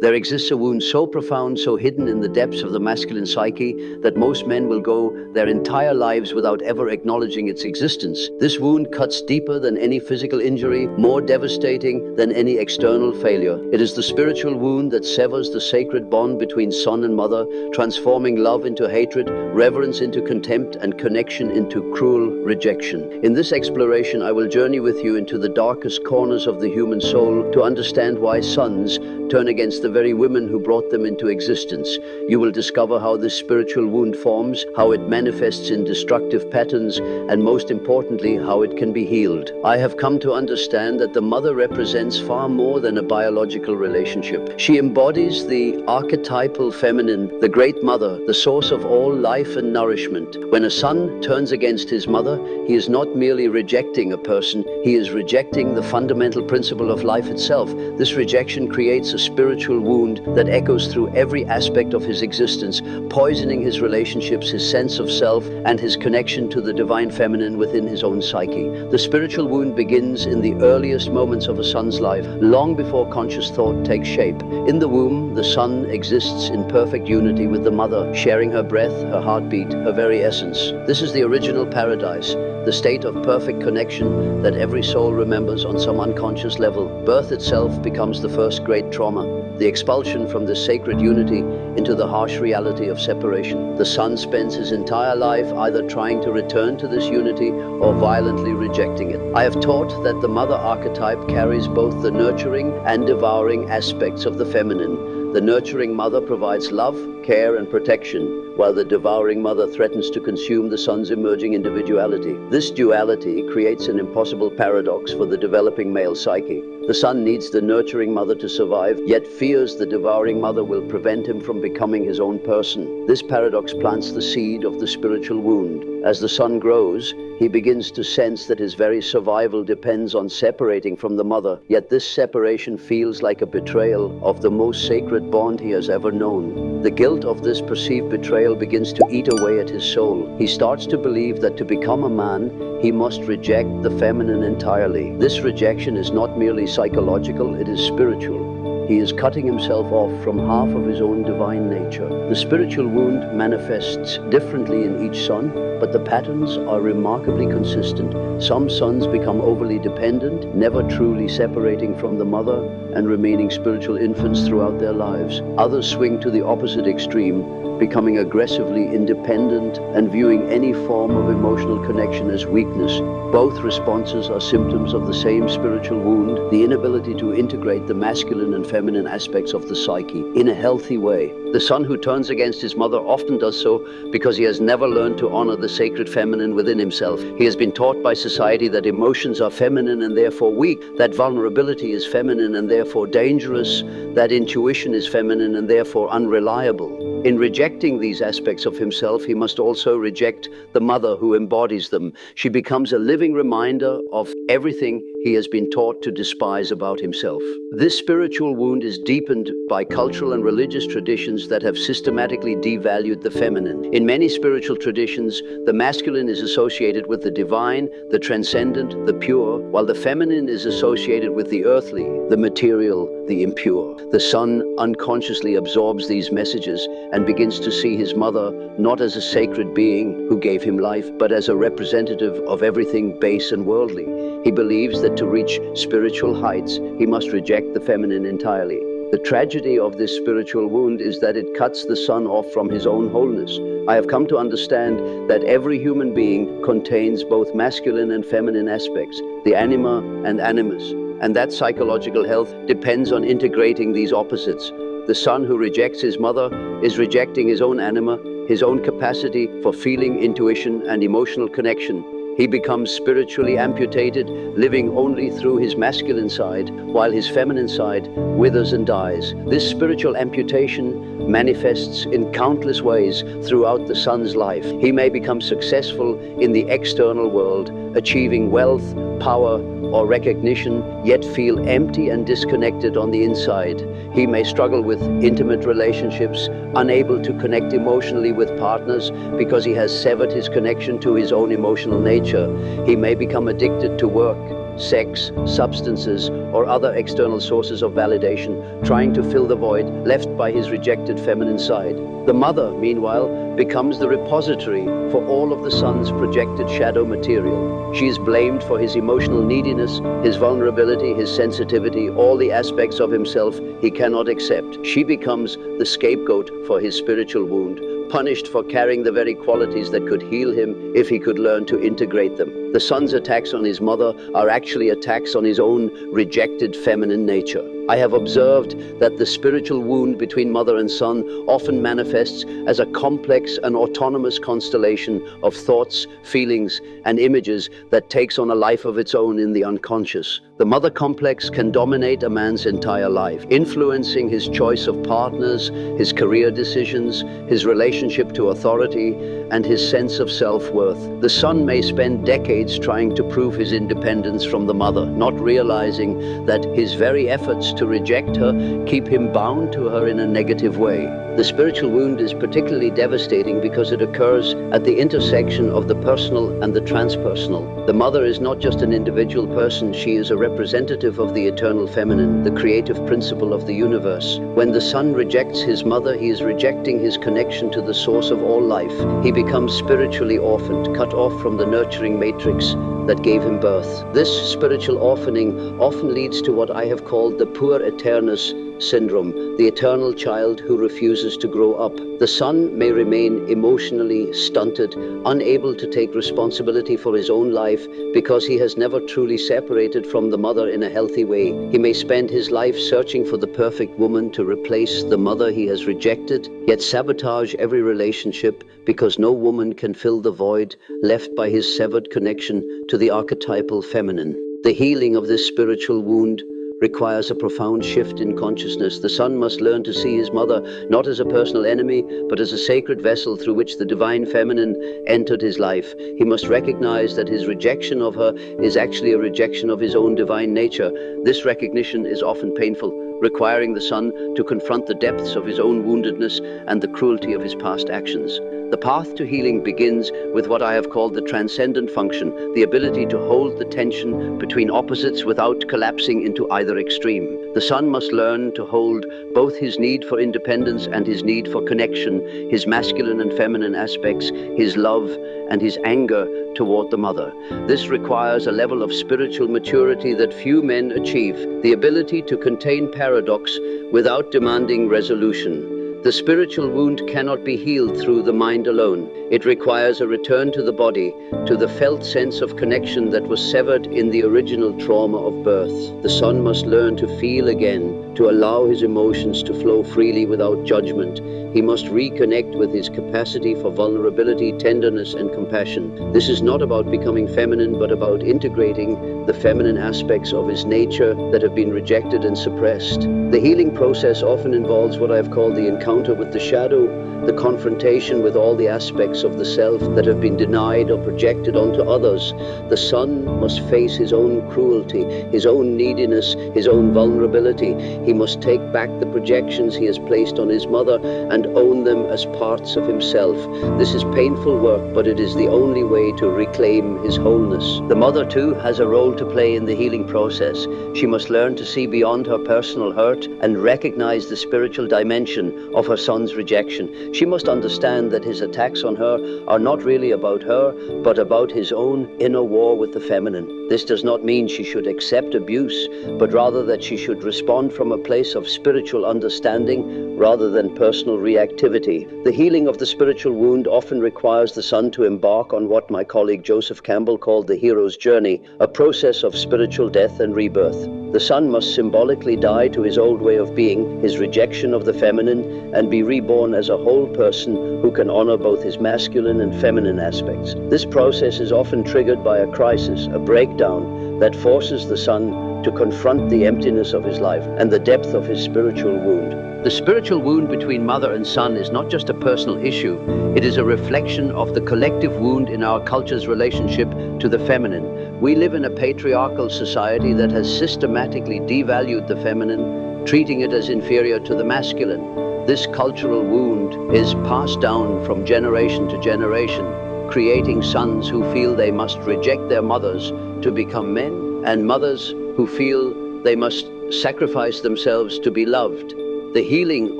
There exists a wound so profound, so hidden in the depths of the masculine psyche, that most men will go their entire lives without ever acknowledging its existence. This wound cuts deeper than any physical injury, more devastating than any external failure. It is the spiritual wound that severs the sacred bond between son and mother, transforming love into hatred, reverence into contempt, and connection into cruel rejection. In this exploration, I will journey with you into the darkest corners of the human soul to understand why sons turn against the very women who brought them into existence. You will discover how this spiritual wound forms, how it manifests in destructive patterns, and most importantly, how it can be healed. I have come to understand that the mother represents far more than a biological relationship. She embodies the archetypal feminine, the great mother, the source of all life and nourishment. When a son turns against his mother, he is not merely rejecting a person, he is rejecting the fundamental principle of life itself. This rejection creates a spiritual wound that echoes through every aspect of his existence, poisoning his relationships, his sense of self, and his connection to the divine feminine within his own psyche. The spiritual wound begins in the earliest moments of a son's life, long before conscious thought takes shape. In the womb, the son exists in perfect unity with the mother, sharing her breath, her heartbeat, her very essence. This is the original paradise, the state of perfect connection that every soul remembers on some unconscious level. Birth itself becomes the first great trauma, the expulsion from this sacred unity into the harsh reality of separation. The son spends his entire life either trying to return to this unity or violently rejecting it. I have taught that the mother archetype carries both the nurturing and devouring aspects of the feminine. The nurturing mother provides love, care, and protection, while the devouring mother threatens to consume the son's emerging individuality. This duality creates an impossible paradox for the developing male psyche. The son needs the nurturing mother to survive, yet fears the devouring mother will prevent him from becoming his own person. This paradox plants the seed of the spiritual wound. As the son grows, he begins to sense that his very survival depends on separating from the mother, yet this separation feels like a betrayal of the most sacred bond he has ever known. The guilt of this perceived betrayal begins to eat away at his soul. He starts to believe that to become a man, he must reject the feminine entirely. This rejection is not merely psychological, it is spiritual. He is cutting himself off from half of his own divine nature. The spiritual wound manifests differently in each son, but the patterns are remarkably consistent. Some sons become overly dependent, never truly separating from the mother and remaining spiritual infants throughout their lives. Others swing to the opposite extreme, becoming aggressively independent and viewing any form of emotional connection as weakness. Both responses are symptoms of the same spiritual wound, the inability to integrate the masculine and feminine aspects of the psyche in a healthy way. The son who turns against his mother often does so because he has never learned to honor the sacred feminine within himself. He has been taught by society that emotions are feminine and therefore weak, that vulnerability is feminine and therefore dangerous, that intuition is feminine and therefore unreliable. In rejecting these aspects of himself, he must also reject the mother who embodies them. She becomes a living reminder of everything he has been taught to despise about himself. This spiritual wound is deepened by cultural and religious traditions that have systematically devalued the feminine. In many spiritual traditions, the masculine is associated with the divine, the transcendent, the pure, while the feminine is associated with the earthly, the material, the impure. The son unconsciously absorbs these messages and begins to see his mother not as a sacred being who gave him life, but as a representative of everything base and worldly. He believes that to reach spiritual heights, he must reject the feminine entirely. The tragedy of this spiritual wound is that it cuts the son off from his own wholeness. I have come to understand that every human being contains both masculine and feminine aspects, the anima and animus, and that psychological health depends on integrating these opposites. The son who rejects his mother is rejecting his own anima, his own capacity for feeling, intuition, and emotional connection. He becomes spiritually amputated, living only through his masculine side, while his feminine side withers and dies. This spiritual amputation manifests in countless ways throughout the son's life. He may become successful in the external world, achieving wealth, power, or recognition, yet feel empty and disconnected on the inside. He may struggle with intimate relationships, unable to connect emotionally with partners because he has severed his connection to his own emotional nature. He may become addicted to work, sex, substances, or other external sources of validation, trying to fill the void left by his rejected feminine side. The mother, meanwhile, becomes the repository for all of the son's projected shadow material. She is blamed for his emotional neediness, his vulnerability, his sensitivity, all the aspects of himself he cannot accept. She becomes the scapegoat for his spiritual wound, punished for carrying the very qualities that could heal him if he could learn to integrate them. The son's attacks on his mother are actually attacks on his own rejected feminine nature. I have observed that the spiritual wound between mother and son often manifests as a complex and autonomous constellation of thoughts, feelings, and images that takes on a life of its own in the unconscious. The mother complex can dominate a man's entire life, influencing his choice of partners, his career decisions, his relationship to authority, and his sense of self-worth. The son may spend decades trying to prove his independence from the mother, not realizing that his very efforts to reject her keep him bound to her in a negative way. The spiritual wound is particularly devastating because it occurs at the intersection of the personal and the transpersonal. The mother is not just an individual person, she is a representative of the eternal feminine, the creative principle of the universe. When the son rejects his mother, he is rejecting his connection to the source of all life. He becomes spiritually orphaned, cut off from the nurturing matrix that gave him birth. This spiritual orphaning often leads to what I have called the puer aeternus syndrome, the eternal child who refuses to grow up. The son may remain emotionally stunted, unable to take responsibility for his own life because he has never truly separated from the mother in a healthy way. He may spend his life searching for the perfect woman to replace the mother he has rejected, yet sabotage every relationship because no woman can fill the void left by his severed connection to the archetypal feminine. The healing of this spiritual wound requires a profound shift in consciousness. The son must learn to see his mother not as a personal enemy, but as a sacred vessel through which the divine feminine entered his life. He must recognize that his rejection of her is actually a rejection of his own divine nature. This recognition is often painful, requiring the son to confront the depths of his own woundedness and the cruelty of his past actions. The path to healing begins with what I have called the transcendent function, the ability to hold the tension between opposites without collapsing into either extreme. The son must learn to hold both his need for independence and his need for connection, his masculine and feminine aspects, his love and his anger toward the mother. This requires a level of spiritual maturity that few men achieve, the ability to contain paradox without demanding resolution. The spiritual wound cannot be healed through the mind alone. It requires a return to the body, to the felt sense of connection that was severed in the original trauma of birth. The son must learn to feel again, to allow his emotions to flow freely without judgment. He must reconnect with his capacity for vulnerability, tenderness, and compassion. This is not about becoming feminine, but about integrating the feminine aspects of his nature that have been rejected and suppressed. The healing process often involves what I have called the encounter with the shadow, the confrontation with all the aspects of the self that have been denied or projected onto others. The son must face his own cruelty, his own neediness, his own vulnerability. He must take back the projections he has placed on his mother and own them as parts of himself. This is painful work, but it is the only way to reclaim his wholeness. The mother, too, has a role to play in the healing process. She must learn to see beyond her personal hurt and recognize the spiritual dimension of her son's rejection. She must understand that his attacks on her are not really about her, but about his own inner war with the feminine. This does not mean she should accept abuse, but rather that she should respond from a place of spiritual understanding rather than personal reactivity. The healing of the spiritual wound often requires the son to embark on what my colleague Joseph Campbell called the hero's journey, a process of spiritual death and rebirth. The son must symbolically die to his old way of being, his rejection of the feminine, and be reborn as a whole person who can honor both his masculine and feminine aspects. This process is often triggered by a crisis, a breakdown that forces the son to confront the emptiness of his life and the depth of his spiritual wound. The spiritual wound between mother and son is not just a personal issue, it is a reflection of the collective wound in our culture's relationship to the feminine. We live in a patriarchal society that has systematically devalued the feminine, treating it as inferior to the masculine. This cultural wound is passed down from generation to generation, creating sons who feel they must reject their mothers to become men and mothers who feel they must sacrifice themselves to be loved. The healing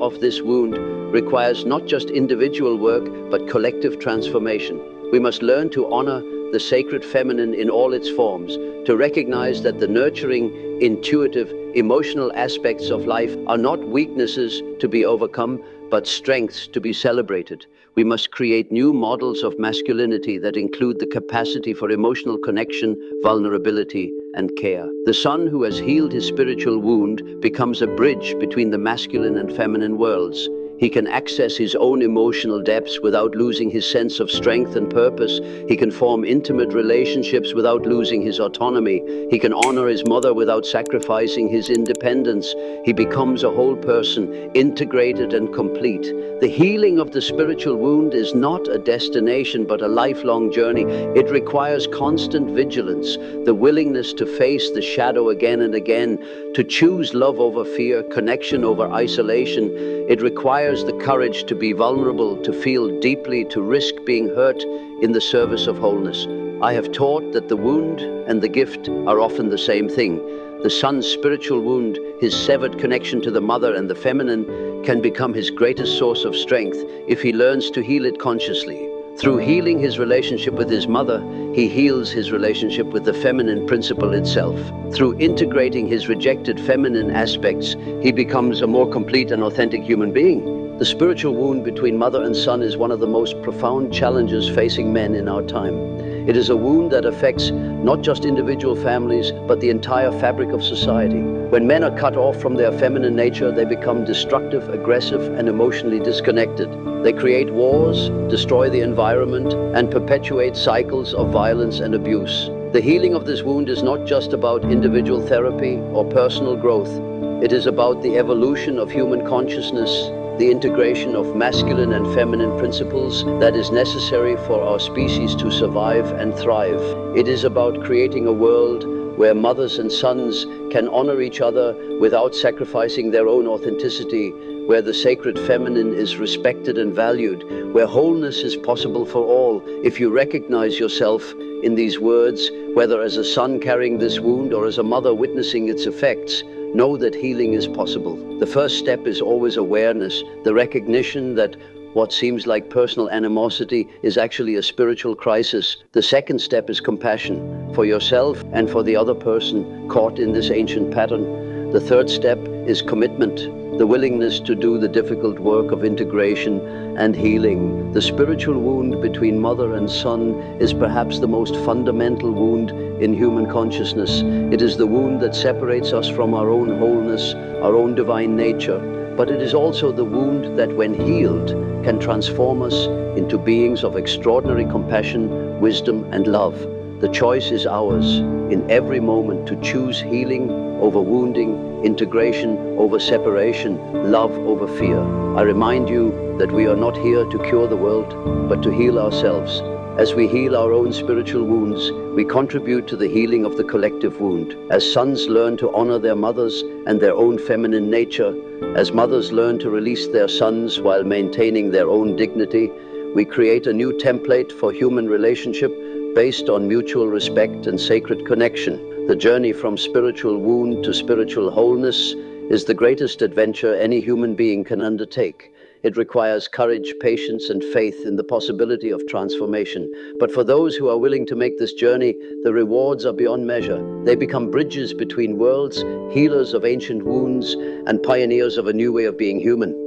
of this wound requires not just individual work, but collective transformation. We must learn to honor the sacred feminine in all its forms, to recognize that the nurturing, intuitive, emotional aspects of life are not weaknesses to be overcome, but strengths to be celebrated. We must create new models of masculinity that include the capacity for emotional connection, vulnerability, and care. The son who has healed his spiritual wound becomes a bridge between the masculine and feminine worlds. He can access his own emotional depths without losing his sense of strength and purpose. He can form intimate relationships without losing his autonomy. He can honor his mother without sacrificing his independence. He becomes a whole person, integrated and complete. The healing of the spiritual wound is not a destination, but a lifelong journey. It requires constant vigilance, the willingness to face the shadow again and again, to choose love over fear, connection over isolation. It requires the courage to be vulnerable, to feel deeply, to risk being hurt in the service of wholeness. I have taught that the wound and the gift are often the same thing. The son's spiritual wound, his severed connection to the mother and the feminine, can become his greatest source of strength if he learns to heal it consciously. Through healing his relationship with his mother, he heals his relationship with the feminine principle itself. Through integrating his rejected feminine aspects, he becomes a more complete and authentic human being. The spiritual wound between mother and son is one of the most profound challenges facing men in our time. It is a wound that affects not just individual families, but the entire fabric of society. When men are cut off from their feminine nature, they become destructive, aggressive, and emotionally disconnected. They create wars, destroy the environment, and perpetuate cycles of violence and abuse. The healing of this wound is not just about individual therapy or personal growth. It is about the evolution of human consciousness, the integration of masculine and feminine principles that is necessary for our species to survive and thrive. It is about creating a world where mothers and sons can honor each other without sacrificing their own authenticity, where the sacred feminine is respected and valued, where wholeness is possible for all. If you recognize yourself in these words, whether as a son carrying this wound or as a mother witnessing its effects, know that healing is possible. The first step is always awareness, the recognition that what seems like personal animosity is actually a spiritual crisis. The second step is compassion for yourself and for the other person caught in this ancient pattern. The third step is commitment, the willingness to do the difficult work of integration and healing. The spiritual wound between mother and son is perhaps the most fundamental wound in human consciousness. It is the wound that separates us from our own wholeness, our own divine nature. But it is also the wound that, when healed, can transform us into beings of extraordinary compassion, wisdom, and love. The choice is ours in every moment to choose healing over wounding, integration over separation, love over fear. I remind you that we are not here to cure the world, but to heal ourselves. As we heal our own spiritual wounds, we contribute to the healing of the collective wound. As sons learn to honor their mothers and their own feminine nature, as mothers learn to release their sons while maintaining their own dignity, we create a new template for human relationship based on mutual respect and sacred connection. The journey from spiritual wound to spiritual wholeness is the greatest adventure any human being can undertake. It requires courage, patience, and faith in the possibility of transformation. But for those who are willing to make this journey, the rewards are beyond measure. They become bridges between worlds, healers of ancient wounds, and pioneers of a new way of being human.